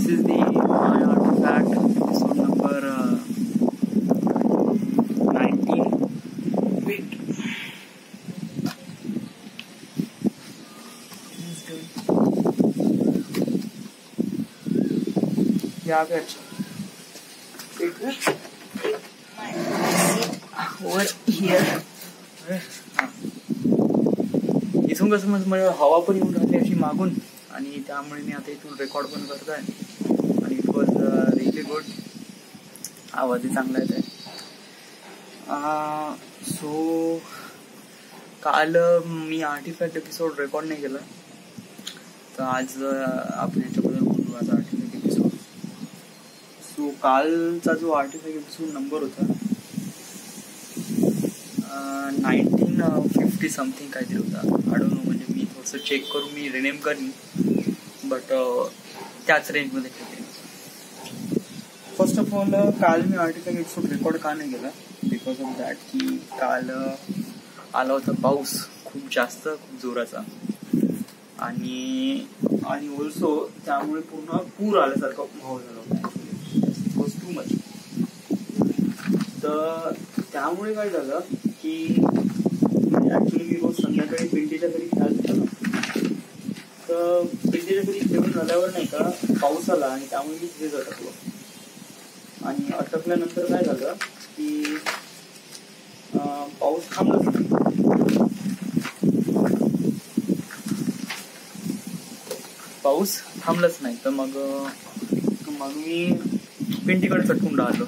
is the my artifact episode number 19. Wait. That's good. Yeah, good. Wait. Over here. इथून कसं म्हणजे हवा पण येऊन राहिली अशी मागून, आणि त्यामुळे मी आता इथून रेकॉर्ड पण करत आहे. आणि इट वॉज रिअली गुड. आवाजही चांगला येत आहे. सो काल मी आर्टिफॅक्ट एपिसोड रेकॉर्ड नाही केला, तर आज आपण याच्याबद्दल बोलू. आज आर्टिफॅक्ट एपिसोड. सो कालचा जो आर्टिफॅक्ट एपिसोड नंबर होता 1950 समथिंग काहीतरी होता. आय डोंट नो, म्हणजे मी थोडंसं चेक करून मी रिनेम करीन, बट त्याच रेंजमध्ये ठेवते. फर्स्ट ऑफ ऑल काल मी आर्टिफॅक्ट एपिसोड रेकॉर्ड का नाही केला, बिकॉज ऑफ दॅट की काल आला होता पाऊस खूप जास्त, खूप जोराचा, आणि ऑल्सो त्यामुळे पूर्ण पूर आल्यासारखा माहोल झाला होता. It was too much. तर त्यामुळे काय झालं की ऍक्च्युली मी रोज संध्याकाळी पिंटीच्या घरी खेळायला होतो ना, तर पिंटीच्या घरी खेळून झाल्यावर नाही का पाऊस आला, आणि त्यामुळे मी तिथेच अटकलो. आणि अटकल्यानंतर काय झालं की पाऊस थांबलाच नाही. तर मग मी पिंटीकडे चटकून राहिलो.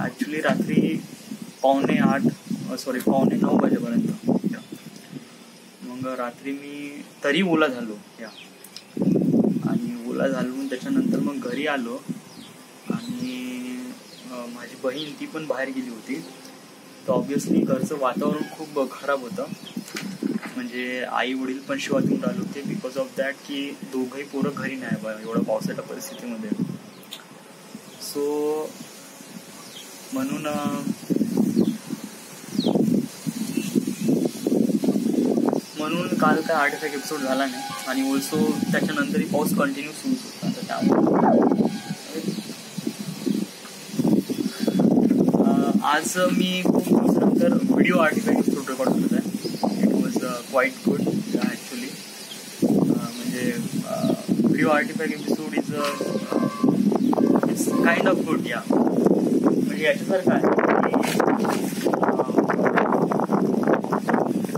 ऍक्च्युली रात्री 8:45 वाजेपर्यंत. मग रात्री मी तरी ओला झालो आणि ओला झालो. त्याच्यानंतर मग घरी आलो, आणि माझी बहीण ती पण बाहेर गेली होती. तर ऑब्व्हियसली घरचं वातावरण खूप खराब होतं. म्हणजे आई वडील पण शिवाय देऊन राहिले होते, बिकॉज ऑफ दॅट की दोघंही पोरं घरी नाही बा एवढ्या पावसाच्या परिस्थितीमध्ये. सो म्हणून काल काय आर्टिफॅक्ट एपिसोड झाला नाही. आणि ऑल्सो त्याच्यानंतरही पाऊस कंटिन्यू सुरू होता. तर त्यामुळे आज मी खूप दिवसानंतर व्हिडिओ आर्टिफॅक्ट एपिसोड रेकॉर्ड करत आहे. It was quite good actually. म्हणजे video artifact episode is kind of good. या म्हणजे याच्यासारखं आहे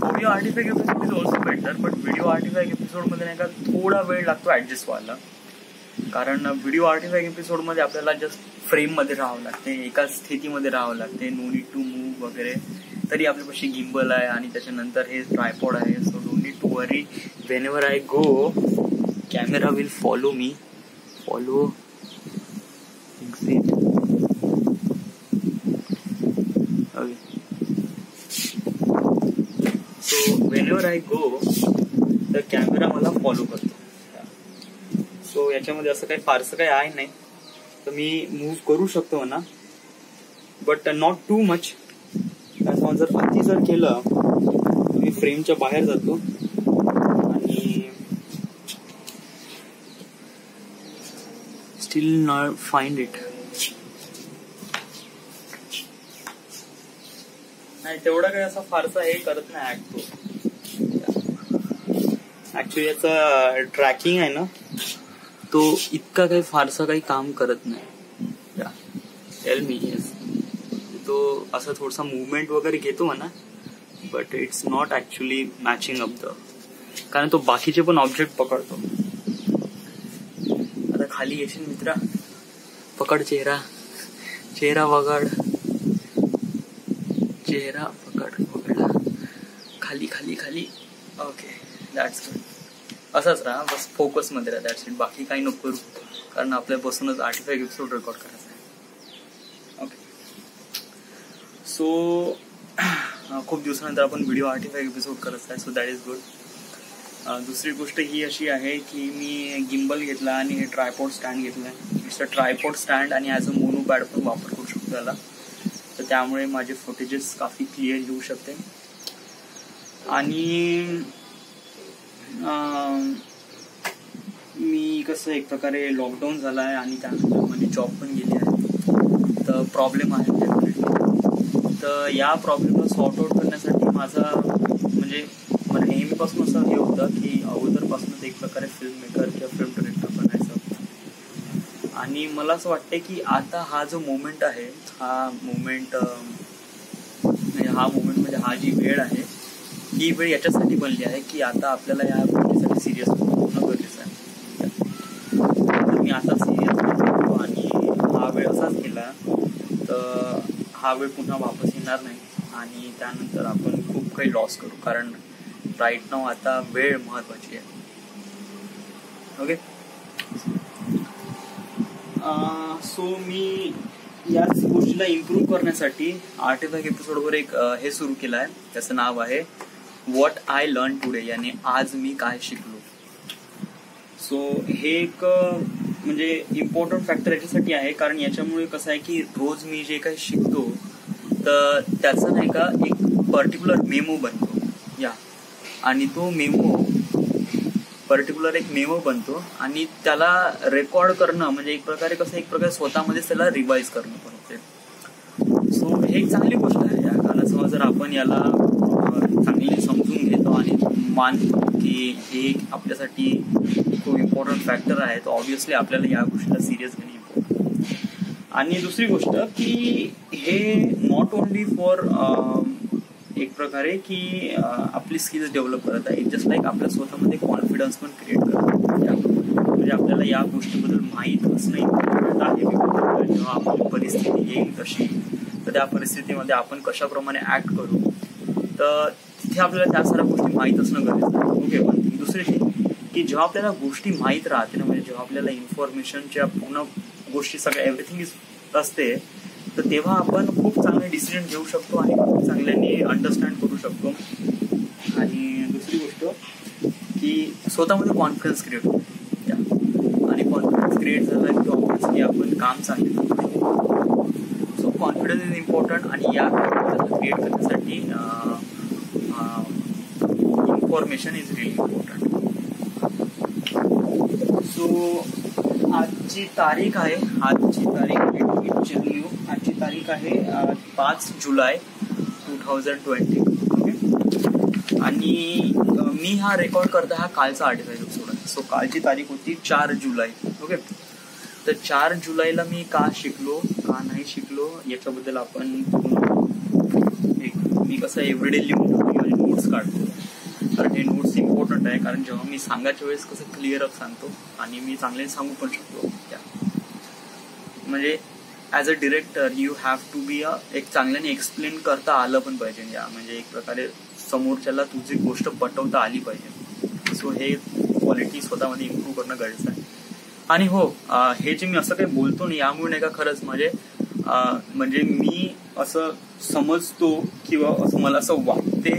video artifact episode is also better, but video artifact एपिसोडमध्ये नाही का थोडा वेळ लागतो ॲडजस्ट व्हायला. कारण व्हिडिओ आर्टिफॅक्ट एपिसोडमध्ये आपल्याला जस्ट फ्रेममध्ये राहावं लागते, एका स्थितीमध्ये राहावं लागते, नो नीड टू मूव्ह वगैरे. तरी आपल्यापाशी गिम्बल आहे, आणि त्याच्यानंतर हे ट्रायपॉड आहे. So don't need to worry. Whenever I go camera will follow me. Follow exit. So whenever I go तर कॅमेरा मला फॉलो करतो. सो याच्यामध्ये असं काही फारसं काही आहे नाही. तर मी मूव्ह करू शकतो म्हणा, बट नॉट टू मच. जर अति जर केलं मी फ्रेमच्या बाहेर जातो, आणि स्टील नॉट फाइंड इट. नाही तेवढा काही असा फारसा हे करत नाही ऍक्ट तो. ऍक्च्युली याचा ट्रॅकिंग आहे ना, तो इतका काही फारसा काही काम करत नाही. Tell me. तो असं थोडासा मुवमेंट वगैरे घेतो म्हणा, but it's not actually matching up the. कारण तो बाकीचे पण ऑब्जेक्ट पकडतो. आता खाली येशील मित्रा, पकड चेहरा पकड, चेहरा पकडला. खाली खाली खाली. Okay, that's good. असंच राहा, बस फोकस मध्ये राहा. That's it. बाकी काही नको करू, कारण आपल्या बसूनच आर्टिफॅक्ट एपिसोड रेकॉर्ड करायचा आहे. ओके. सो खूप दिवसानंतर आपण व्हिडिओ आर्टिफॅक्ट एपिसोड करत आहे. So that is good. दुसरी गोष्ट ही अशी आहे की मी गिम्बल घेतला आणि हे ट्रायपॉड स्टँड घेतलाय. इट्स अ ट्रायपॉड स्टँड, आणि ॲज अ मोनोपॅड पण वापर करू शकतो त्याला. तर त्यामुळे माझे फुटेजेस काफी क्लिअर येऊ शकते. आणि मी कसं एक प्रकारे लॉकडाऊन झाला आहे आणि त्यानंतर माझी जॉब पण गेली आहे, तर प्रॉब्लेम आहे डेफिनेटली. तर या प्रॉब्लेमला सॉर्ट आउट करण्यासाठी माझा म्हणजे मला नेहमीपासून असं हे होतं की अगोदरपासूनच एक प्रकारे फिल्म मेकर किंवा फिल्म डायरेक्टर बनायचं. आणि मला असं वाटतं की आता हा जो मोमेंट आहे, हा मोमेंट म्हणजे हा जी वेळ आहे, ही वेळ याच्यासाठी बनली आहे की आता आपल्याला या गोष्टीसाठी सिरियस होणं गरजेचं आहे. तर मी आता सिरियस होतो आणि हा वेळ असाच गेला तर हा वेळ पुन्हा वापस येणार नाही आणि त्यानंतर आपण खूप काही लॉस करू, कारण राईट नाव आता वेळ महत्वाची आहे. ओके, सो मी याच गोष्टीला इम्प्रूव्ह करण्यासाठी आर्टिफॅक्ट एपिसोडवर एक हे सुरू केलं आहे. त्याचं नाव आहे व्हॉट आय लर्न टुडे, यानी आज मी काय शिकलो. सो हे एक म्हणजे इम्पॉर्टंट फॅक्टर याच्यासाठी आहे कारण याच्यामुळे कसं आहे की रोज मी जे काही शिकतो तर त्याचा नाही का एक पर्टिक्युलर मेमो बनतो या, आणि तो पर्टिक्युलर एक मेमो बनतो आणि त्याला रेकॉर्ड करणं म्हणजे एक प्रकारे स्वतःमध्येच त्याला रिवाइज करणं पण होते. सो हे एक चांगली गोष्ट आहे या काळात. जर आपण याला चांगली समजून घेतो आणि मानतो की हे आपल्यासाठी खूप इम्पॉर्टंट फॅक्टर आहे, तर ऑब्व्हियसली आपल्याला या गोष्टीला सिरियस घेणे इम्पॉर्टंट. आणि दुसरी गोष्ट की हे नॉट ओनली फॉर एक प्रकारे की आपली स्किल्स डेव्हलप करत आहे, जस्ट लाईक आपल्या स्वतःमध्ये कॉन्फिडन्स पण क्रिएट करत आहे. म्हणजे आपल्याला या गोष्टीबद्दल माहीत असणं इम्पॉर्टंट आहे. जेव्हा आपली परिस्थिती येईल तशी, तर त्या परिस्थितीमध्ये आपण कशाप्रमाणे ऍक्ट करू, तर तिथे आपल्याला त्या साऱ्या गोष्टी माहीत असणं गरजेचं आहे. ओके, पण दुसरी थिंग की जेव्हा आपल्याला गोष्टी माहीत राहते ना, म्हणजे जेव्हा आपल्याला इन्फॉर्मेशनच्या पूर्ण गोष्टी सगळ्या एव्हरीथिंग असते, तर तेव्हा आपण खूप चांगले डिसिजन घेऊ शकतो आणि खूप चांगल्याने अंडरस्टँड करू शकतो. आणि दुसरी गोष्ट की स्वतःमध्ये कॉन्फिडन्स क्रिएट होतो, आणि कॉन्फिडन्स क्रिएट झाला की ऑब्व्हियसली आपण काम चांगले करतो. सो कॉन्फिडन्स इज इम्पॉर्टंट आणि या क्रिएट करण्यासाठी information is really important. So आजची तारीख आहे, आजची तारीख आहे 5 जुलै 2020. ओके, आणि मी हा रेकॉर्ड करता हा कालचा आर्टिफॅक्ट एपिसोड आहे. सो कालची तारीख होती 4 जुलै. ओके, तर 4 जुलैला मी का शिकलो का नाही शिकलो याच्याबद्दल आपण मी कसं एव्हरीडे लिहून ठेवतो, नोट्स काढतो, कारण हे नोट्स इम्पॉर्टंट आहे. कारण जेव्हा मी सांगायच्या वेळेस कसं क्लिअर अप सांगतो आणि मी चांगले सांगू पण शकतो. म्हणजे as a director you have to be एक चांगल्याने एक्सप्लेन करता आलं पण पाहिजे, या म्हणजे एक प्रकारे समोरच्याला तुझी गोष्ट पटवता आली पाहिजे. सो हे क्वालिटी स्वतःमध्ये इम्प्रूव्ह करणं गरजेचं आहे. आणि हो, हे जे मी असं काही बोलतो ना, यामुळे नाही का खरंच म्हणजे मी असं समजतो किंवा असं मला असं वाटते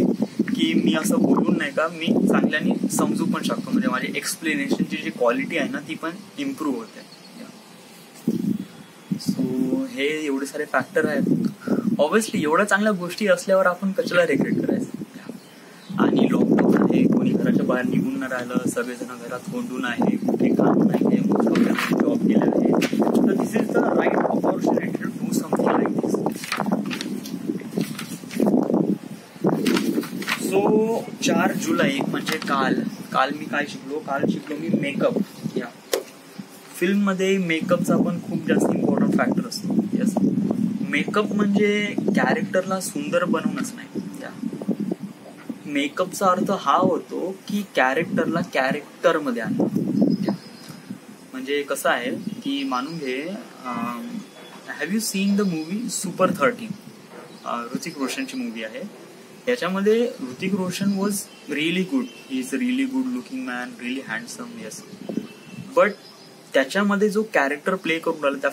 की मी असं बोलून नाही का मी चांगल्याने समजू पण शकतो, म्हणजे माझी एक्सप्लेनेशनची जी क्वालिटी आहे ना ती पण इम्प्रूव्ह होते. सो हे एवढे सारे फॅक्टर आहेत. ऑब्व्हियसली एवढ्या चांगल्या गोष्टी असल्यावर आपण कशाला रिग्रेट करायचं. आणि लॉकडाऊन आहे, कोणी घराच्या बाहेर निघून नाही राहिलं, सगळेजण घरात कोंडून आहे, कुठे काम नाही, जॉब केले आहे, तर this is the right opportunity to do something like this. So 4 जुलै म्हणजे काल मी काय शिकलो, मी मेकअप. या फिल्ममध्ये मेकअपचा पण खूप जास्त इम्पॉर्टंट फॅक्टर असतो. यस, मेकअप म्हणजे कॅरेक्टरला सुंदर बनवणंच नाही. मेकअपचा अर्थ हा होतो की कॅरेक्टरला कॅरेक्टरमध्ये आणणं. म्हणजे कसं आहे की मानून घे, have you seen the movie super 13? Hrithik रोशनची मूवी आहे. याच्यामध्ये Hrithik Roshan was really good. He is a really good looking man, really handsome. Yes, but त्याच्यामध्ये जो कॅरेक्टर प्ले करून राहिला त्या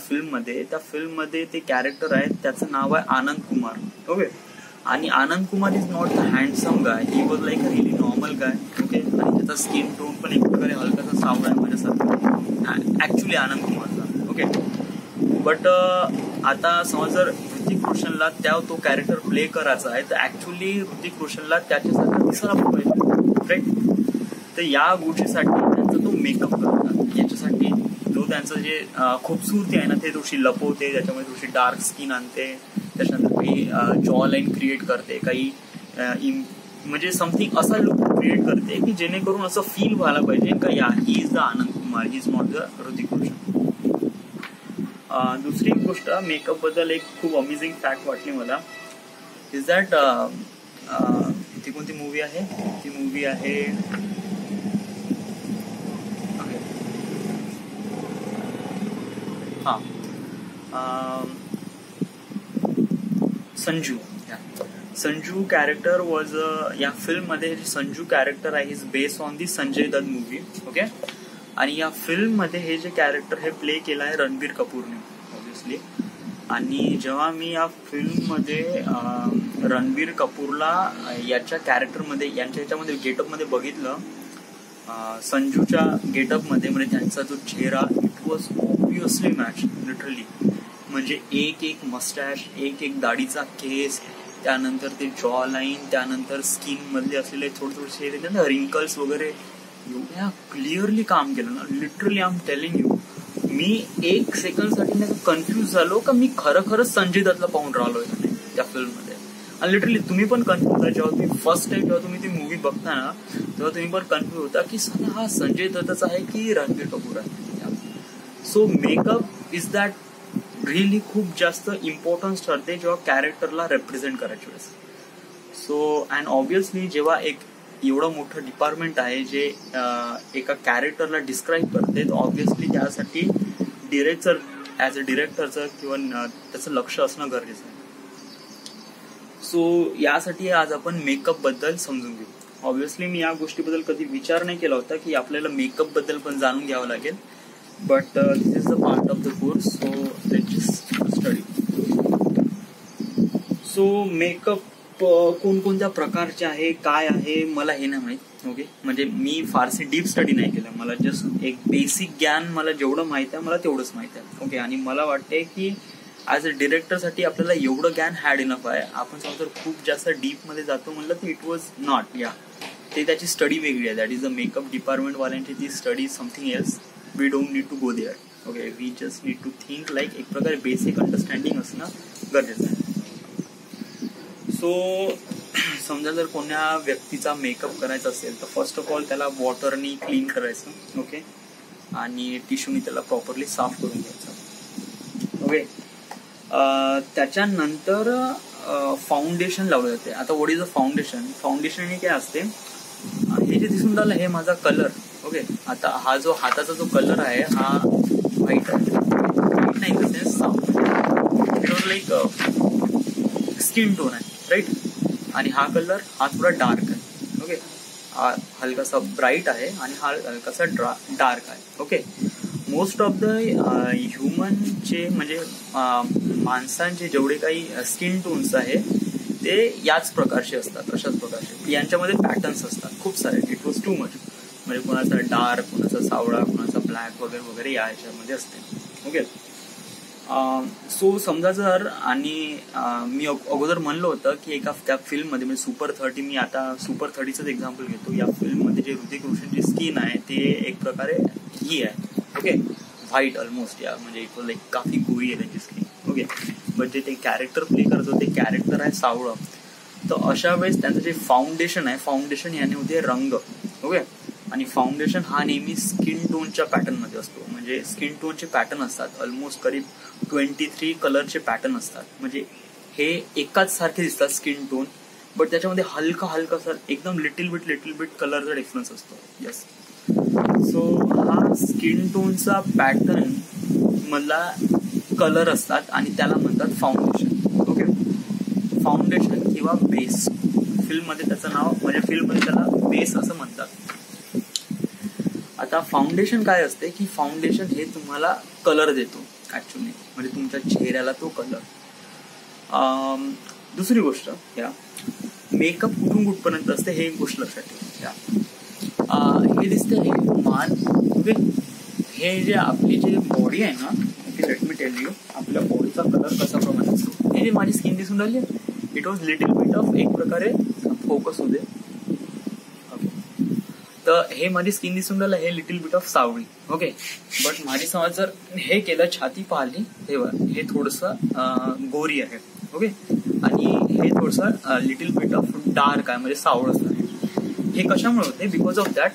फिल्ममध्ये ते कॅरेक्टर आहे, त्याचं नाव आहे आनंद कुमार. ओके, आणि Anand Kumar is not the handsome guy, he was like a really normal guy. Okay, आणि त्याचा स्किन टोन पण एक प्रकारे हलकासा सावळा आहे माझ्यासारखा ऍक्च्युली आनंद कुमारचा. ओके, बट आता समज जर ऋतिक रोशनला तो कॅरेक्टर प्ले करायचा आहे, तर ऍक्च्युली ऋतिक रोशनला त्याच्यासारखं दिसायला पाहिजे, राईट? तर या गोष्टीसाठी त्यांचा तो मेकअप करतात. याच्यासाठी जो त्यांचं जे खूबसूरती आहे ना ते थोडीशी लपवते, त्याच्यामध्ये थोडीशी डार्क स्किन आणते, त्याच्यानंतर काही जॉ लाईन क्रिएट करते, काही म्हणजे समथिंग असा लुक क्रिएट करते की जेणेकरून असं फील व्हायला पाहिजे का या he is the Anand Kumar, he is not the Hrithik Roshan. दुसरी गोष्ट मेकअप बद्दल एक खूप अमेझिंग फॅक्ट वाटली मला, इज दॅट ती कोणती मूवी आहे, ती मूवी आहे संजू. संजू कॅरेक्टर वॉज या फिल्म मध्ये संजू कॅरेक्टर आहे is based on the Sanjay Dutt movie. Okay. आणि या फिल्म मध्ये हे जे कॅरेक्टर हे प्ले केलं आहे रणबीर कपूरने ऑब्विसली. आणि जेव्हा मी या फिल्म मध्ये रणबीर कपूरला याच्या कॅरेक्टरमध्ये यांच्या ह्याच्यामध्ये गेटअपमध्ये बघितलं, संजूच्या गेटअपमध्ये, म्हणजे त्यांचा जो चेहरा it was obviously match literally. म्हणजे एक एक मस्टॅश, एक एक दाढीचा केस, त्यानंतर ते जॉ लाईन, त्यानंतर स्किन मधले असलेले थोडेसे रिंकल्स वगैरे एवढ्या क्लिअरली काम केलं ना. Literally I am telling you, मी एक सेकंडसाठी नाही कन्फ्युज झालो का मी खरंच संजय दत्तला पाहून राहिलोय का नाही त्या फिल्ममध्ये. आणि लिटरली तुम्ही पण कन्फ्युज होता जेव्हा तुम्ही फर्स्ट टाइम जेव्हा तुम्ही ती मूवी बघता ना, तेव्हा तुम्ही पण कन्फ्युज होता की सध्या हा संजय दत्तचा आहे की रणबीर कपूर आहे. So makeup is that really खूप जास्त इम्पॉर्टन्स ठरते जेव्हा कॅरेक्टरला रिप्रेझेंट करायच्या वेळेस. सो अँड ऑब्विसली जेव्हा एक एवढं मोठं डिपार्टमेंट आहे जे एका कॅरेक्टरला डिस्क्राईब करते, तर ऑब्विसली त्यासाठी डिरेक्टर ॲज अ डिरेक्टरचं किंवा त्याचं लक्ष असणं गरजेचं आहे. सो यासाठी आज आपण मेकअप बद्दल समजून घेऊ. ऑब्विसली मी या गोष्टीबद्दल कधी विचार नाही केला होता की आपल्याला मेकअप बद्दल पण जाणून घ्यावं लागेल, but this is the part of the course. So let's just study. So makeup कोणकोणत्या प्रकारचे आहे, काय आहे, मला हे नाही माहित. ओके. म्हणजे मी फारशी डीप स्टडी नाही केलं, मला जस्ट एक बेसिक ज्ञान मला जेवढं माहित आहे मला तेवढंच माहित आहे. ओके. आणि मला वाटते की ॲज अ डिरेक्टरसाठी आपल्याला एवढं ज्ञान हॅड इनफ आहे. आपण समजा खूप जास्त डीप मध्ये जातो म्हणलं तर इट वॉज नॉट. या ते त्याची स्टडी वेगळी आहे. That is the makeup department वाल्यांची ती study something else. We don't need to go there. Okay. We just need to think like एक प्रकारे बेसिक अंडरस्टँडिंग असणं गरजेचं आहे. सो समजा जर कोण्या व्यक्तीचा मेकअप करायचा असेल तर फर्स्ट ऑफ ऑल त्याला वॉटरनी क्लीन करायचं. ओके. आणि टिश्यूनी त्याला प्रॉपरली साफ करून घ्यायचं. ओके. त्याच्यानंतर फाउंडेशन लावलं जाते. आता what is a foundation? Foundation हे काय असते, हे जे दिसून राहिलं हे माझा कलर. ओके. आता हा जो हाताचा जो कलर आहे हा व्हाईट आहे. व्हाईट नाही in the sense like skin tone आहे, राईट. आणि हा कलर हा थोडा डार्क आहे. ओके. हा हलकासा ब्राईट आहे आणि हा हलकासा डार्क आहे. ओके. मोस्ट ऑफ द ह्युमनचे म्हणजे माणसांचे जेवढे काही स्किन टोन्स आहे ते याच प्रकारचे असतात, अशाच प्रकारचे. यांच्यामध्ये पॅटर्न्स असतात खूप सारे. It was too much. म्हणजे कोणाचा डार्क, कोणाचा सावळा, कोणाचा ब्लॅक वगैरे वगैरे या ह्याच्यामध्ये असते. ओके. सो समजा जर, आणि मी अगोदर म्हणलं होतं की एका त्या फिल्ममध्ये म्हणजे सुपर 30, मी आता सुपर 30च एक्झाम्पल घेतो. या फिल्ममध्ये जे ऋतिक रोशनची स्किन आहे ते एक प्रकारे ही आहे. ओके. White almost. या म्हणजे इट वॉज लाईक काफी गोरी आहे त्यांची स्किन. ओके. बट जे ते कॅरेक्टर प्ले करतो ते कॅरेक्टर आहे सावळं. तर अशा वेळेस त्यांचं जे फाउंडेशन आहे, फाउंडेशन याने होते रंग. ओके. आणि फाउंडेशन हा नेहमी स्किन टोनच्या पॅटर्न मध्ये असतो. म्हणजे स्किन टोनचे पॅटर्न असतात ऑलमोस्ट करीब 23 कलरचे पॅटर्न असतात. म्हणजे हे एकाच सारखे दिसतात स्किन टोन, बट त्याच्यामध्ये हलका सर एकदम लिटिल बिट कलरचा डिफरन्स असतो. येस. सो हा स्किन टोनचा पॅटर्न मधला कलर असतात आणि त्याला म्हणतात फाउंडेशन. ओके. फाउंडेशन किंवा बेस. फिल्ममध्ये त्याचं नाव, म्हणजे फिल्ममध्ये त्याला बेस असं म्हणतात. आता फाउंडेशन काय असते की फाउंडेशन हे तुम्हाला कलर देतो ऍक्च्युअली, म्हणजे तुमच्या चेहऱ्याला तो कलर. दुसरी गोष्ट, या मेकअप कुठपर्यंत असते हे एक गोष्ट लक्षात ठेवा. हे दिसते हे मान. ओके. हे जे आपली जे बॉडी आहे ना, लेट मी टेल यू, आपल्या बॉडीचा कलर कसा प्रमाणे असतो. हे जे माझी स्किन दिसून राहिली, it was little bit of एक प्रकारे फोकस होते. तर तर हे माझी स्किन दिसून राहिलं, हे little bit of Savali. Okay, but माझी समज जर हे केलं, छाती पाहिली तेव्हा हे थोडंसं गोरी आहे. ओके, आणि हे थोडंसं लिटिल बिट ऑफ डार्क आहे, म्हणजे सावळच आहे. हे कशामुळे होते? बिकॉज ऑफ दॅट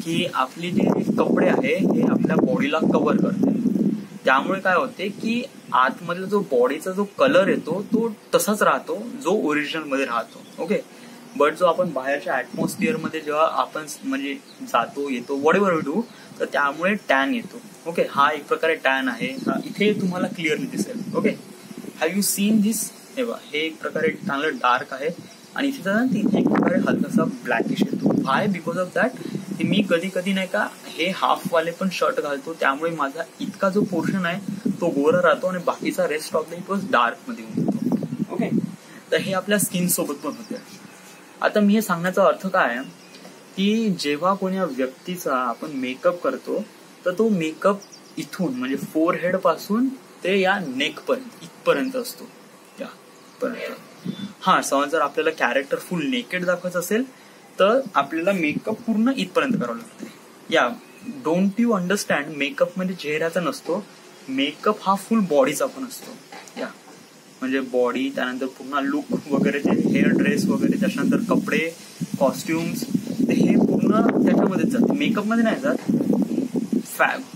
की आपले जे कपडे आहे हे आपल्या बॉडीला कव्हर करते. त्यामुळे काय होते की आतमधला जो बॉडीचा जो कलर येतो तो तसाच राहतो जो ओरिजिनल मध्ये राहतो. ओके, बट जो आपण बाहेरच्या ऍटमॉस्फिअर मध्ये जेव्हा आपण म्हणजे जातो येतो वॉट एव्हर वी डू, तर त्यामुळे टॅन येतो. ओके, हा एक प्रकारे टॅन आहे. इथे तुम्हाला क्लिअरली दिसेल. Okay, have you seen this? हे एक प्रकारे चांगलं डार्क आहे आणि इथे एक प्रकारे हलकासा ब्लॅकिश येतो. हाय बिकॉज ऑफ दॅट मी कधी कधी नाही का हे हाफवाले पण शर्ट घालतो, त्यामुळे माझा इतका जो पोर्शन आहे तो गोरा राहतो आणि बाकीचा rest of the it was dark मध्ये होऊन जातो. ओके, तर हे आपल्या स्किन सोबत पण होते. आता मी हे सांगण्याचा अर्थ काय आहे की जेव्हा कोण्या व्यक्तीचा आपण मेकअप करतो तर तो मेकअप इथून म्हणजे फोरहेड पासून ते या नेक पर्यंत इथपर्यंत असतो. हा, समज जर आपल्याला कॅरेक्टर फुल नेकेड दाखवायचं असेल तर आपल्याला मेकअप पूर्ण इथपर्यंत करावं लागते. या डोंट यू अंडरस्टँड, मेकअप म्हणजे चेहऱ्याचा नसतो, मेकअप हा फुल बॉडीचा पण असतो. या म्हणजे बॉडी, त्यानंतर पूर्ण लुक वगैरे, ते हेअर ड्रेस वगैरे, त्याच्यानंतर कपडे, कॉस्ट्युम्स, हे पूर्ण त्याच्यामध्येच जाते, मेकअप मध्ये नाही जात.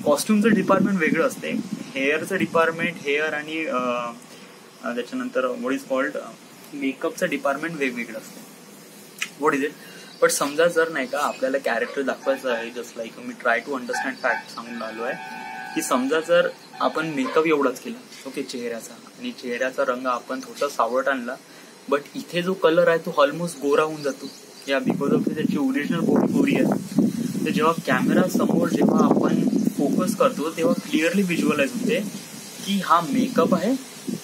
कॉस्ट्युमचं डिपार्टमेंट वेगळं असते, हेअरचं डिपार्टमेंट, हेअर आणि त्याच्यानंतर व्हॉट इज कॉल्ड मेकअपचं डिपार्टमेंट वेगवेगळं असते. What is it? बट समजा जर नाही का आपल्याला कॅरेक्टर दाखवायचं आहे, जस्ट लाईक मी ट्राय टू अंडरस्टँड फॅक्ट सांगून आलो आहे की समजा जर आपण मेकअप एवढाच केला, ओके, चेहऱ्याचा, आणि चेहऱ्याचा रंग आपण थोडासा सावळट आणला, बट इथे जो कलर आहे तो ऑलमोस्ट गोरा होऊन जातो. या बिकॉज ऑफ त्याची ओरिजिनल बॉडी गोरी आहे. तर जेव्हा कॅमेरा समोर जेव्हा आपण फोकस करतो तेव्हा क्लिअरली व्हिज्युअलाइज होते की हा मेकअप आहे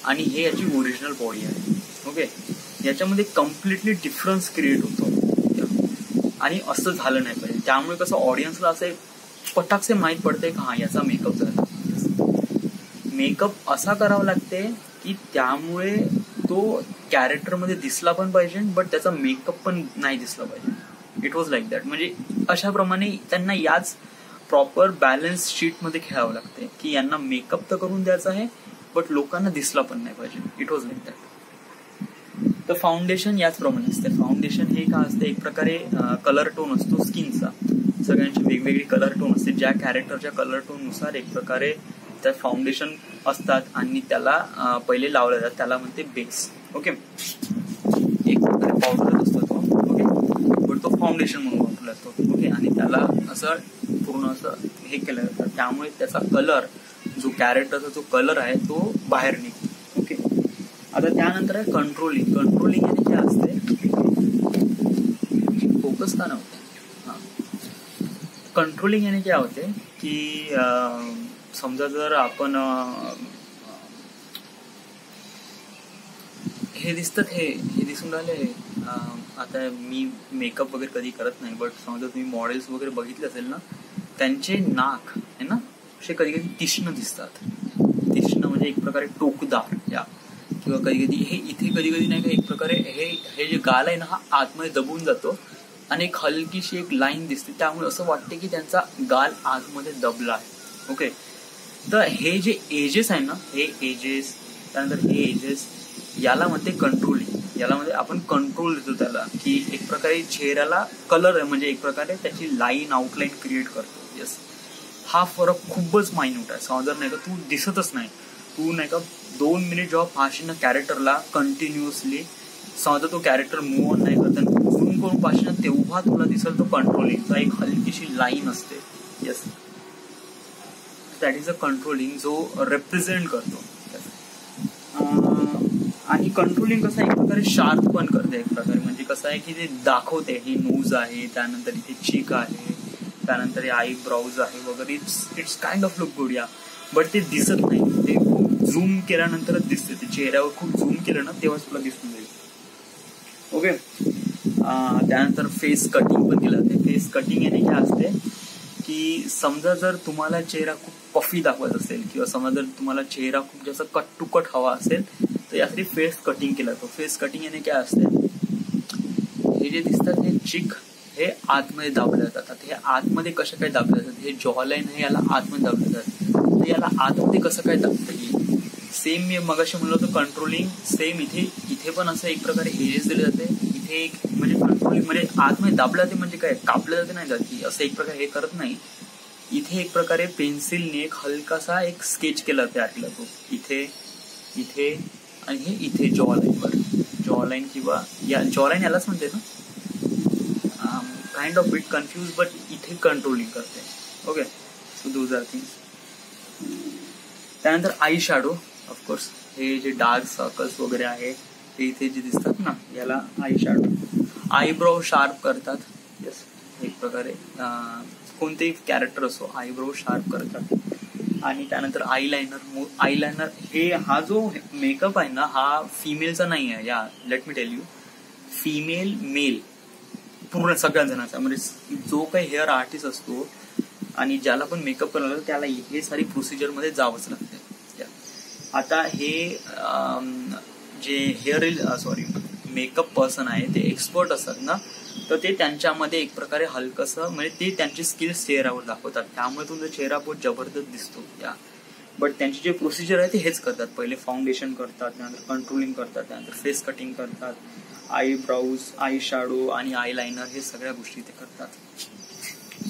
आणि हे याची ओरिजिनल बॉडी आहे. ओके, याच्यामध्ये कम्प्लिटली डिफरन्स क्रिएट होतो आणि असं झालं नाही पाहिजे. त्यामुळे कसं ऑडियन्सला असं पटाकसे माहीत पडते की हा याचा मेकअप झाला. मेकअप असा करावा लागते की त्यामुळे तो कॅरेक्टरमध्ये दिसला पण पाहिजे बट त्याचा मेकअप पण नाही दिसला पाहिजे. It was like that. म्हणजे अशाप्रमाणे त्यांना याच प्रॉपर बॅलन्स शीटमध्ये खेळावं लागते की यांना मेकअप तर करून द्यायचा आहे बट लोकांना दिसला पण नाही पाहिजे. It was like that. तर फाउंडेशन याचप्रमाणे असते. फाउंडेशन हे काय असते, एक प्रकारे कलर टोन असतो स्किनचा. सगळ्यांची वेगवेगळी कलर टोन असते, ज्या कॅरेक्टरच्या कलर टोन नुसार एक प्रकारे त्या फाउंडेशन असतात आणि त्याला पहिले लावलं जातात, त्याला म्हणते बेस. ओके, एक प्रकारे पावडरच असतो तो. ओके, बट तो फाउंडेशन म्हणून वापरला जातो. ओके, आणि त्याला असं पूर्ण असं हे केलं जातं, त्यामुळे त्याचा कलर, जो कॅरेक्टरचा जो कलर आहे तो बाहेर निघतो. ओके, आता त्यानंतर आहे कंट्रोलिंग. कंट्रोलिंग याने काय असते, फोकस का नव्हते. कंट्रोलिंग याने काय होते की समजा जर आपण हे दिसतात, हे दिसून राहिले. आता मी मेकअप वगैरे कधी करत नाही, बट समजा तुम्ही मॉडेल्स वगैरे बघितले असेल ना, त्यांचे नाक आहे ना असे कधी कधी तीक्ष्ण दिसतात. तीक्ष्ण म्हणजे एक प्रकारे टोकदार, या किंवा कधी कधी हे इथे कधी कधी नाही का एक प्रकारे हे जे गाल आहे ना हा आतमध्ये दबून जातो आणि एक हलकीशी एक लाईन दिसते, त्यामुळे असं वाटते की त्यांचा गाल आतमध्ये दबला आहे. ओके, तर हे जे एजेस आहे ना, हे एजेस, त्यानंतर हे एजेस, याला म्हणते कंट्रोलिंग. याला म्हणजे आपण कंट्रोल देतो त्याला, की एक प्रकारे चेहऱ्याला कलर आहे, म्हणजे एक प्रकारे त्याची लाईन आउटलाईन क्रिएट करतो. येस, हा फरक खूपच मायन्यूट आहे. समजा नाही का तू दिसतच नाही, तू नाही का 2 मिनिट जेव्हा पाहशील ना कॅरेक्टरला कंटिन्युअसली, समजा तो कॅरेक्टर मूव्ह ऑन नाही करत, झूम करून पाहशील ना तेव्हा तुला दिसेल तो कंट्रोलिंगचा एक हलकीशी लाईन असते. Yes, that is a controlling, जो रिप्रेझेंट करतो. आणि कंट्रोलिंग कसं एक प्रकारे शार्प पण करते. एक प्रकारे म्हणजे कसं आहे की ते दाखवते ही नोज आहे, त्यानंतर इथे चीक आहे, त्यानंतर हे आयब्राऊज आहे वगैरे. It's kind of look good. या बट ते दिसत नाही, ते खूप झूम केल्यानंतरच दिसते. ते चेहऱ्यावर खूप झूम केलं ना तेव्हाच तुला दिसून जाईल. ओके, त्यानंतर फेस कटिंग पण केलं जाते. फेस कटिंग याने काय असते की समजा जर तुम्हाला चेहरा खूप पफी दाखवायचा असेल किंवा समजा जर तुम्हाला चेहरा खूप जास्त कट टू कट हवा असेल तर यासाठी फेस कटिंग केला जातो. फेस कटिंग याने काय असते, हे जे दिसतात हे चिक, हे आतमध्ये दाबले जातात. हे आतमध्ये कसं काय दाबले जातात, हे जॉलाईन हे याला आतमध्ये दाबले जातात. तर याला आतमध्ये कसं काय दाबतं येईल, सेम मी मगाशी म्हणलं होतं कंट्रोलिंग, सेम इथे पण असं एक प्रकारे एजेस दिले जाते. इथे एक म्हणजे कंट्रोलिंग म्हणजे आतमध्ये दाबलं जाते म्हणजे काय कापलं जाते नाही जाते असं एक प्रकारे हे करत नाही. इथे एक प्रकारे पेन्सिलने एक हलकासा एक स्केच केला तयार केला तो इथे इथे आणि हे इथे जॉलाईनवर, जॉलाईन किंवा या जॉलाईन यालाच म्हणते ना, kind of bit confuse but इथे कंट्रोलिंग करते. Okay, so those are things. त्यानंतर आई शॅडो, ऑफकोर्स हे जे डार्क सर्कल्स वगैरे आहे ते इथे जे दिसतात ना याला आई शॅडो. आयब्रो शार्प करतात, यस, एक प्रकारे कोणतेही कॅरेक्टर असो आयब्रो शार्प करतात. आणि त्यानंतर आयलायनर हे हा जो मेकअप आहे ना हा फिमेलचा नाही आहे. या late me tell you, female male पूर्ण सगळ्या जणांचा, म्हणजे जो काही हेअर आर्टिस्ट असतो आणि ज्याला पण मेकअप करायला त्याला हे सारी प्रोसिजर मध्ये जावंच लागते. आता हे जे मेकअप पर्सन आहे ते एक्सपर्ट असतात ना, तर ते त्यांच्यामध्ये एक प्रकारे हलकसं म्हणजे ते त्यांची स्किल्स चेहऱ्यावर दाखवतात, त्यामुळे तुमचा चेहरा बहुत जबरदस्त दिसतो. बट त्यांची जे प्रोसिजर आहे ते हेच करतात. पहिले फाउंडेशन करतात, त्यानंतर कंट्रोलिंग करतात, त्यानंतर फेस कटिंग करतात, आई ब्राउज, आई शॅडो आणि आय लायनर हे सगळ्या गोष्टी ते करतात.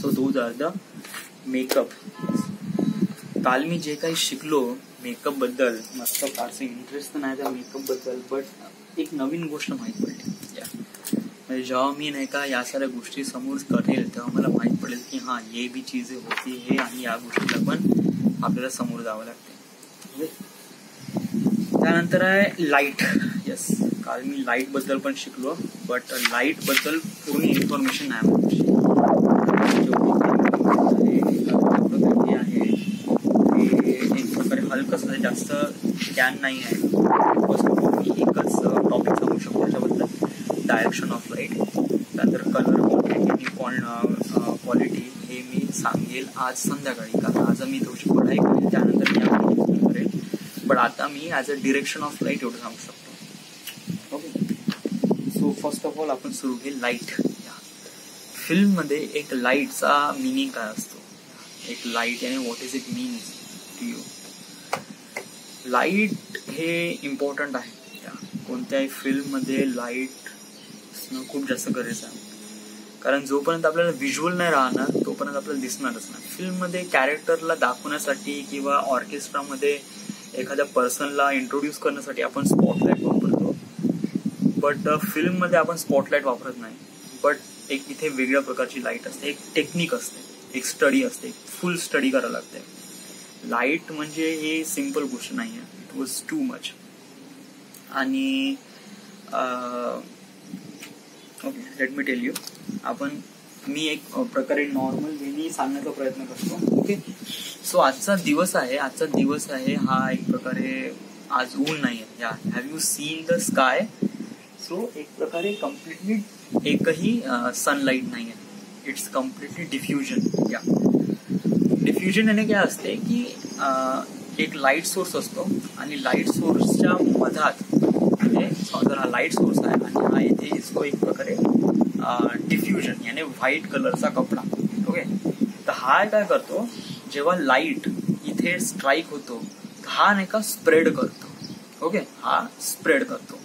So those are the makeup. काल मी जे काही शिकलो मेकअप बद्दल, मस्त फारसे इंटरेस्ट नाही त्या मेकअप बद्दल, बट एक नवीन गोष्ट माहीत पडली. म्हणजे जेव्हा मी नाही का या साऱ्या गोष्टी समोर करेल तेव्हा मला माहित पडेल की हा ये बी चीज होती हे, आणि या गोष्टीला पण आपल्याला समोर जावं लागते. त्यानंतर आहे लाईट. येस, काल मी लाईट बद्दल पण शिकलो, बट लाईट बद्दल पूर्ण इन्फॉर्मेशन नाही आहे. एक प्रकारे हलकं जास्त ज्ञान नाही आहे. मी एकच टॉपिक सांगू शकतो त्याच्याबद्दल, डायरेक्शन ऑफ लाईट. त्यानंतर कलर क्वालिटी हे मी सांगेल आज संध्याकाळी, कारण आज मी थोडीशी पढाई करेल, त्यानंतर मी करेल. पण आता मी as a direction of light एवढं सांगू शकतो. Okay, so first of all आपण सुरू केलं लाईट. फिल्ममध्ये एक लाईटचा मिनिंग काय असतो, एक लाईट आणि what is it mean to you. Light हे इम्पॉर्टंट आहे. कोणत्याही फिल्ममध्ये लाईट असणं खूप जास्त गरजेचं आहे, कारण जोपर्यंत आपल्याला व्हिज्युअल नाही राहणार तोपर्यंत आपल्याला दिसणारच नाही. फिल्ममध्ये कॅरेक्टरला दाखवण्यासाठी किंवा ऑर्केस्ट्रामध्ये एखाद्या पर्सनला इंट्रोड्यूस करण्यासाठी आपण स्पॉटलाईट वापरतो, बट फिल्ममध्ये आपण स्पॉटलाईट वापरत नाही. बट एक इथे वेगळ्या प्रकारची लाईट असते, एक टेक्निक असते, एक स्टडी असते, फुल स्टडी करायला लागते. लाईट म्हणजे हे सिम्पल गोष्ट नाही आहे, इट वॉज टू मच. आणि okay, let me tell you, मी एक प्रकारे नॉर्मल वेनी सांगण्याचा प्रयत्न करतो. ओके, सो आजचा दिवस आहे हा एक प्रकारे आज ऊन नाही आहे. या have you seen the sky. So एक प्रकारे कम्प्लिटली एकही सनलाईट नाही आहे, इट्स कम्प्लिटली डिफ्युजन. या डिफ्युजन याने काय असते की एक लाईट सोर्स असतो आणि लाईट सोर्सच्या मधात म्हणजे जर हा लाईट सोर्स आहे आणि हा इथे इसको एक प्रकारे डिफ्युजन याने व्हाईट कलरचा कपडा. ओके, तर हा काय करतो, जेव्हा लाईट इथे स्ट्राईक होतो हा नाही का स्प्रेड करतो. ओके, हा स्प्रेड करतो.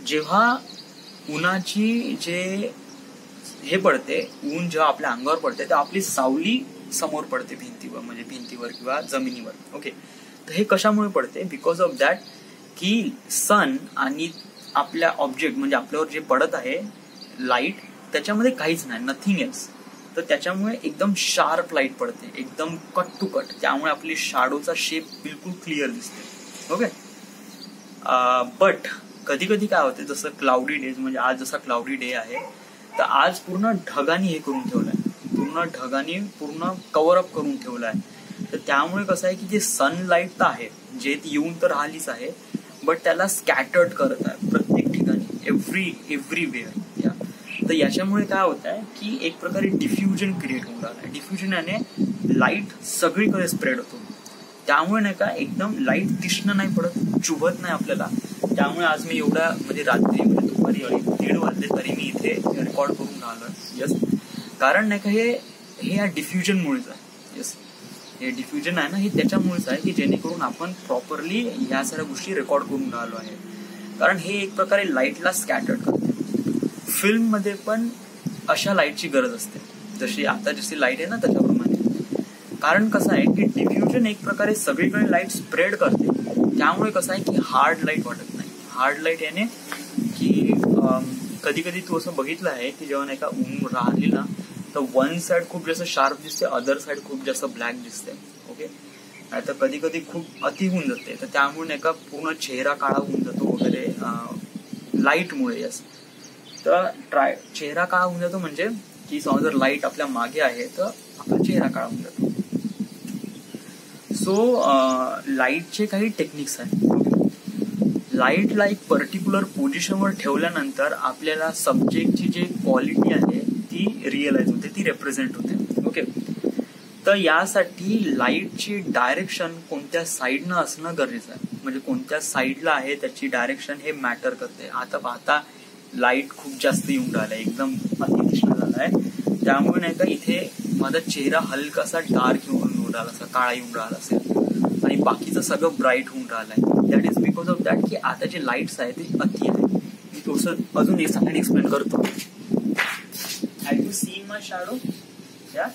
जेव्हा उन्हाची जे हे पडते, ऊन जेव्हा आपल्या अंगावर पडते तेव्हा आपली सावली समोर पडते भिंतीवर किंवा जमिनीवर. ओके, तर हे कशामुळे पडते, बिकॉज ऑफ दॅट की सन आणि आपल्या ऑब्जेक्ट म्हणजे आपल्यावर जे पडत आहे लाईट त्याच्यामध्ये काहीच नाही, नथिंग एल्स. तर त्याच्यामुळे एकदम शार्प लाईट पडते, एकदम कट टू कट, त्यामुळे आपली शॅडोचा शेप बिलकुल क्लिअर दिसते. ओके, बट कधी कधी काय होते, जसं क्लाउडी डेज म्हणजे आज जसा क्लाउडी डे आहे तर आज पूर्ण ढगानी हे करून ठेवलंय, पूर्ण कव्हर अप करून ठेवलाय. तर त्यामुळे कसं आहे की जे सनलाईट तर आहे जे येऊन तर राहिलीच आहे, बट त्याला स्कॅटर्ड करत आहे प्रत्येक ठिकाणी, एव्हरीवेअर. तर याच्यामुळे काय होत आहे की एक प्रकारे डिफ्युजन क्रिएट होऊन राहिलं आहे. डिफ्युजन याने लाईट सगळीकडे स्प्रेड होतो, त्यामुळे नाही का एकदम लाईट तीक्ष्ण नाही पडत, चुभत नाही आपल्याला. त्यामुळे आज मी एवढ्या म्हणजे रात्री म्हणजे दुपारी तरी 1:30 वाजले तरी मी इथे रेकॉर्ड करून राहिलो. यस, कारण नाही का हे या डिफ्युजनमुळेच आहे. यस, हे डिफ्युजन आहे ना, हे त्याच्यामुळेच आहे की जेणेकरून आपण प्रॉपरली ह्या साऱ्या गोष्टी रेकॉर्ड करून राहिलो आहे. कारण हे एक प्रकारे लाईटला स्कॅटर्ड करते. फिल्ममध्ये पण अशा लाईटची गरज असते, जशी आता जशी लाईट आहे ना त्याच्याप्रमाणे. कारण कसं आहे की डिफ्युजन एक प्रकारे सगळीकडे लाईट स्प्रेड करते, त्यामुळे कसं आहे की हार्ड लाईट वाटत नाही. हार्ड लाईट याने की कधी कधी तू असं बघितलं आहे की जेव्हा नाही का ऊन राहिली ना, तर वन साइड खूप जास्त शार्प दिसते, अदर साइड खूप जास्त ब्लॅक दिसते. ओके, तर कधी कधी खूप अति होऊन जाते, तर त्यामुळे नाही का पूर्ण चेहरा काळा होऊन जातो वगैरे लाईटमुळे. यस, तर चेहरा काळा होऊन जातो म्हणजे की समजा जर लाईट आपल्या मागे आहे तर आपला चेहरा काळा होऊन जातो. सो लाईटचे काही टेक्निक्स आहेत. लाईटला एक पर्टिक्युलर पोझिशनवर ठेवल्यानंतर आपल्याला सब्जेक्टची जी क्वालिटी आहे ती रिअलाइज होते, ती रिप्रेझेंट होते. ओके, तर यासाठी लाईटची डायरेक्शन कोणत्या साईडनं असणं गरजेचं आहे. म्हणजे कोणत्या साईडला आहे त्याची डायरेक्शन हे मॅटर करते. आता पाहता लाईट खूप जास्त येऊन राहिलाय, एकदम अतिकृष्ण झालाय, त्यामुळे नाही का इथे माझा चेहरा हलकासा डार्क येऊन राहिला, असा काळा येऊन राहिला असेल आणि बाकीचं सगळं ब्राईट होऊन राहिलंय. That is because of that की आता जे लाईट्स आहे ते अति आहे. मी थोडंसं अजून एक सांगून एक्सप्लेन करतो. Have you seen my shadow? या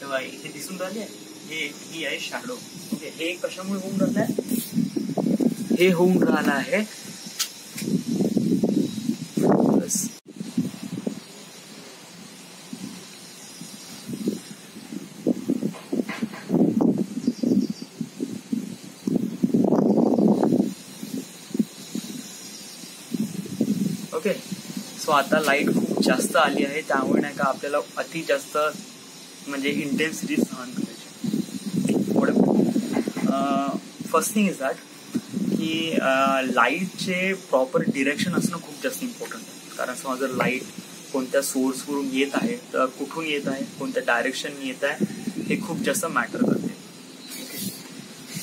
तेव्हा इथे दिसून राहिले ही आहे शॅडो. ओके, हे कशामुळे होऊन राहिलं आहे? हे होऊन राहिलं आहे ओके. सो आता लाईट खूप जास्त आली आहे, त्यामुळे नाही का आपल्याला अति जास्त म्हणजे इंटेन्सिटी सहन करायची. फर्स्ट थिंग इज दॅट की लाईटचे प्रॉपर डिरेक्शन असणं खूप जास्त इम्पॉर्टंट आहे. कारण समजा जर लाईट कोणत्या सोर्सवरून येत आहे तर कुठून येत आहे, कोणत्या डायरेक्शन येत आहे, हे खूप जास्त मॅटर करते.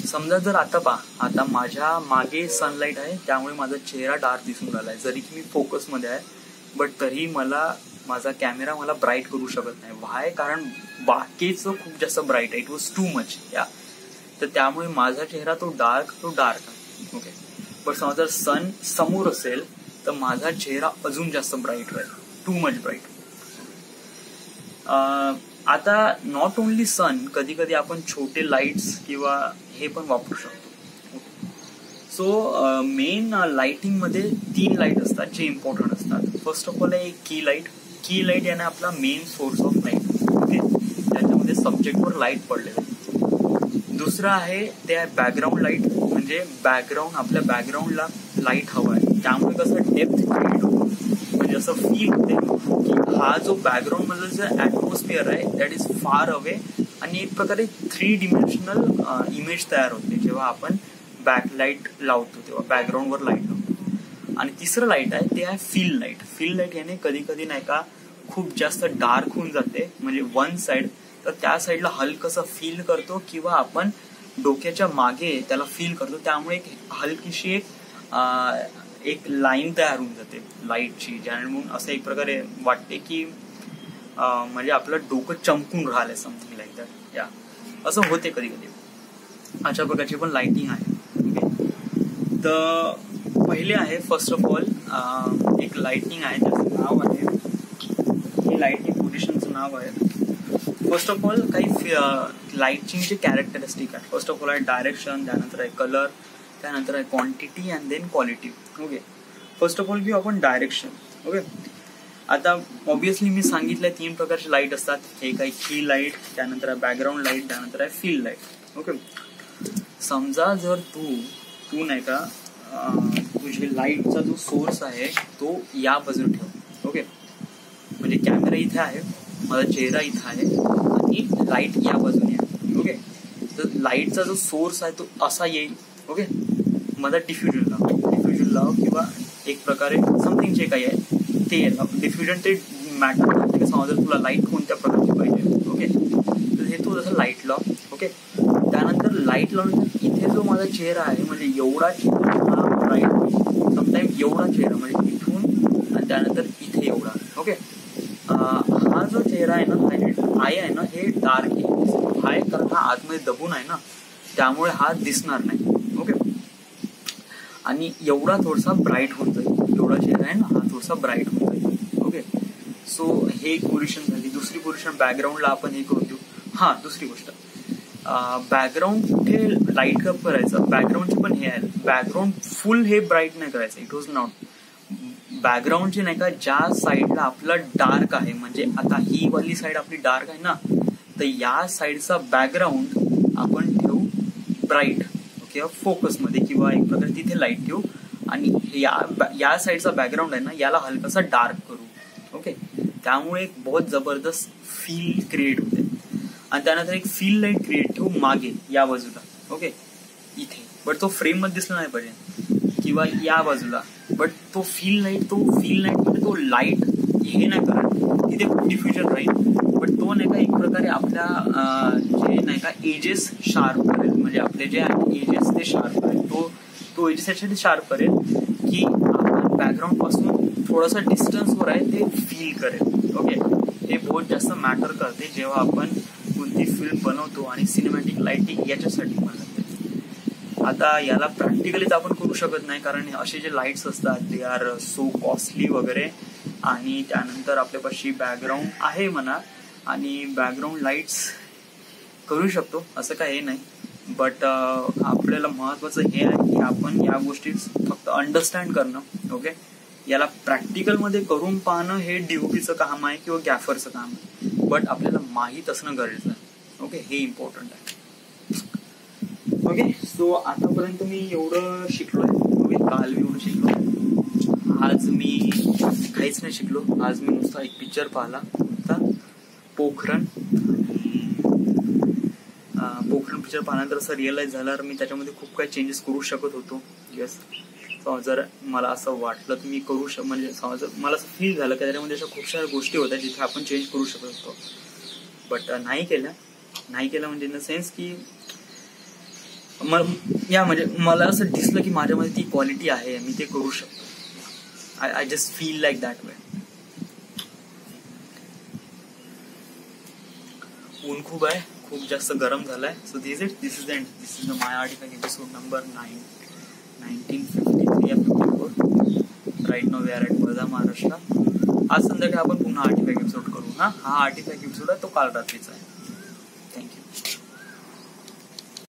समजा जर आता माझ्या मागे सनलाईट आहे, त्यामुळे माझा चेहरा डार्क दिसून राहिला आहे. जरी की मी फोकसमध्ये आहे, बट तरी माझा कॅमेरा मला ब्राईट करू शकत नाही. व्हाय? कारण बाकीचं खूप जास्त ब्राईट आहे, इट वॉज टू मच. या तर त्यामुळे माझा चेहरा तो डार्क आहे. ओके, बट समजा जर सन समोर असेल तर माझा चेहरा अजून जास्त ब्राईट राहील, टू मच ब्राईट. आता नॉट ओनली सन, कधी कधी आपण छोटे लाईट्स किंवा हे पण वापरू शकतो. सो मेन लाइटिंग मध्ये 3 लाईट असतात जे इम्पॉर्टंट असतात. फर्स्ट ऑफ ऑल आहे की लाईट याने आपला main source of light. Okay, त्याच्यामध्ये सब्जेक्टवर लाईट पडलेलं आहे. दुसरं आहे ते आहे बॅकग्राऊंड लाईट, म्हणजे आपल्या बॅकग्राऊंडला लाईट हवा आहे, त्यामुळे कसं डेप्थ क्रिएट होतो, म्हणजे असं फील होते की हा जो बॅकग्राऊंड मधला जो ऍटमॉस्फिअर आहे दॅट इज फार अवे, आणि एक प्रकारे 3 डिमेन्शनल इमेज तयार होते जेव्हा आपण बॅकलाईट लावतो, तेव्हा बॅकग्राऊंडवर लाईट लावतो. आणि तिसरं लाईट आहे ते आहे फील लाईट याने कधी कधी नाही का खूप जास्त डार्क होऊन जाते, म्हणजे वन साइड, तर त्या साईडला हलकंसं फील करतो किंवा आपण डोक्याच्या मागे त्याला फील करतो, त्यामुळे एक हलकीशी एक लाईन तयार होऊन जाते लाईटची, ज्यामुळे असं एक प्रकारे वाटते की म्हणजे आपलं डोकं चमकून राहिलंय, समथिंग लाईक दॅट. या असं होते कधी कधी. अशा प्रकारची पण लाइटिंग आहे. तर पहिले आहे फर्स्ट ऑफ ऑल एक लाइटिंग आहे ज्याचं नाव आहे, हे लाइटिंग पोझिशनचं नाव आहे. फर्स्ट ऑफ ऑल काही लाइटिंगचे कॅरेक्टरिस्टिक आहे. फर्स्ट ऑफ ऑल आहे डायरेक्शन, त्यानंतर आहे कलर, त्यानंतर आहे quantity and then quality. Okay, first of all घेऊ आपण डायरेक्शन. ओके, आता ऑब्विसली मी सांगितलंय 3 प्रकारचे लाईट असतात. एक आहे की लाईट, त्यानंतर आहे बॅकग्राऊंड लाईट, त्यानंतर आहे फील लाईट. ओके, समजा जर तू नाही का तुझे लाईटचा जो सोर्स आहे तो या बाजूला ठेव. ओके, म्हणजे कॅमेरा इथे आहे, माझा चेहरा इथे आहे आणि लाईट या बाजूने आहे. ओके, तर लाईटचा जो सोर्स आहे तो असा येईल. ओके, माझा डिफ्युजन लाव किंवा एक प्रकारे समथिंग जे काही आहे ते डिफ्युजन ते मॅटर करते की समजा तुला लाईट कोणत्या प्रकारची पाहिजे. ओके, तर हे तू जसं लाईट लाव. ओके, त्यानंतर लाईट लावल्यानंतर इथे जो माझा चेहरा आहे म्हणजे एवढा चेहरा हा ब्राईट होईल, समटाईम एवढा चेहरा म्हणजे इथून आणि त्यानंतर इथे एवढा. ओके, हा जो चेहरा आहे ना, आय आहे ना, हे डार्क आहे कारण हा आतमध्ये दबून आहे ना, त्यामुळे हा दिसणार नाही. ओके, आणि एवढा थोडासा ब्राईट होऊन जाईल. एवढा चेहरा आहे ना, हा थोडासा ब्राईट होऊन जाईल. ओके, सो हे एक पोझिशन झाली. दुसरी पोझिशन बॅकग्राऊंडला आपण हे करून देऊ. हा, दुसरी गोष्ट, बॅकग्राऊंड कुठे लाईट कप करायचं. बॅकग्राऊंडचे पण हे आहे, बॅकग्राऊंड फुल हे ब्राईट नाही करायचं. इट वॉज नॉट बॅकग्राऊंडची नाही का, ज्या साईडला आपलं डार्क आहे, म्हणजे आता ही वाली साईड आपली डार्क आहे ना, तर या साईडचा बॅकग्राऊंड आपण ठेवू ब्राईट. ओके, फोकसमध्ये किंवा एक प्रकारे तिथे लाईट ठेवू आणि या साईडचा बॅकग्राऊंड आहे ना, याला हलकासा डार्क करू. ओके, त्यामुळे एक बहुत जबरदस्त फील क्रिएट होते. आणि त्यानंतर एक फील लाईट क्रिएट ठेवू मागे या बाजूला. ओके, इथे, बट तो फ्रेम मध्ये दिसला नाही पाहिजे, किंवा या बाजूला, बट तो फील लाईट म्हणजे तो लाईट हे नाही करत, तिथे डिफ्युजन राहील, बट तो नाही का एक प्रकारे आपल्या जे नाही का एजेस शार्प करेल. म्हणजे आपले जे एजेस ते शार्प करेल. तो एजेस याच्यासाठी शार्प करेल की आपण बॅकग्राऊंड पासून थोडासा डिस्टन्सवर आहे ते फील करेल. ओके, हे बहुत जास्त मॅटर करते जेव्हा आपण कोणती फिल्म बनवतो. आणि सिनेमॅटिक लाईटिंग याच्यासाठी पण लागते. आता याला प्रॅक्टिकली तर आपण करू शकत नाही, कारण असे जे लाईट्स असतात दे आर सो कॉस्टली वगैरे. आणि त्यानंतर आपल्यापाशी बॅकग्राऊंड आहे म्हणा, आणि बॅकग्राऊंड लाईट्स करू शकतो, असं काही नाही. बट आपल्याला महत्वाचं हे आहे की आपण या गोष्टी फक्त अंडरस्टँड करणं. ओके, याला प्रॅक्टिकल मध्ये करून पाहणं हे डीओपीचं काम आहे किंवा गॅफरचं काम आहे, बट आपल्याला माहीत असणं गरजेचं आहे. ओके, हे इम्पॉर्टंट आहे. ओके, सो आतापर्यंत मी एवढं शिकलोय. ओके, काल मी एवढं शिकलो. आज मी काहीच नाही शिकलो. आज मी नुसता एक पिक्चर पाहिला होता, पोखरण. पोखरण पिक्चर पाहल्यानंतर असं रिअलाइज झालं मी त्याच्यामध्ये खूप काही चेंजेस करू शकत होतो. येस, जर मला असं वाटलं तर मी करू म्हणजे मला असं फील झालं की त्याच्यामध्ये अशा खूप साऱ्या गोष्टी होत्या जिथे आपण चेंज करू शकत होतो, बट नाही केलं म्हणजे इन द सेन्स की म्हणजे मला असं दिसलं की माझ्यामध्ये ती क्वालिटी आहे, मी ते करू शकतो. I just feel like that way. ऊन खूप आहे, खूप जास्त गरम झालाय. So this is the my artefact episode number 1953 या 54. Right now we are at Wardha, Maharashtra. आज संध्याकाळी आपण पुन्हा आर्टिफॅक्ट एपिसोड करू. हा आर्टिफॅक्ट एपिसोड आहे तो काल रात्रीचा आहे.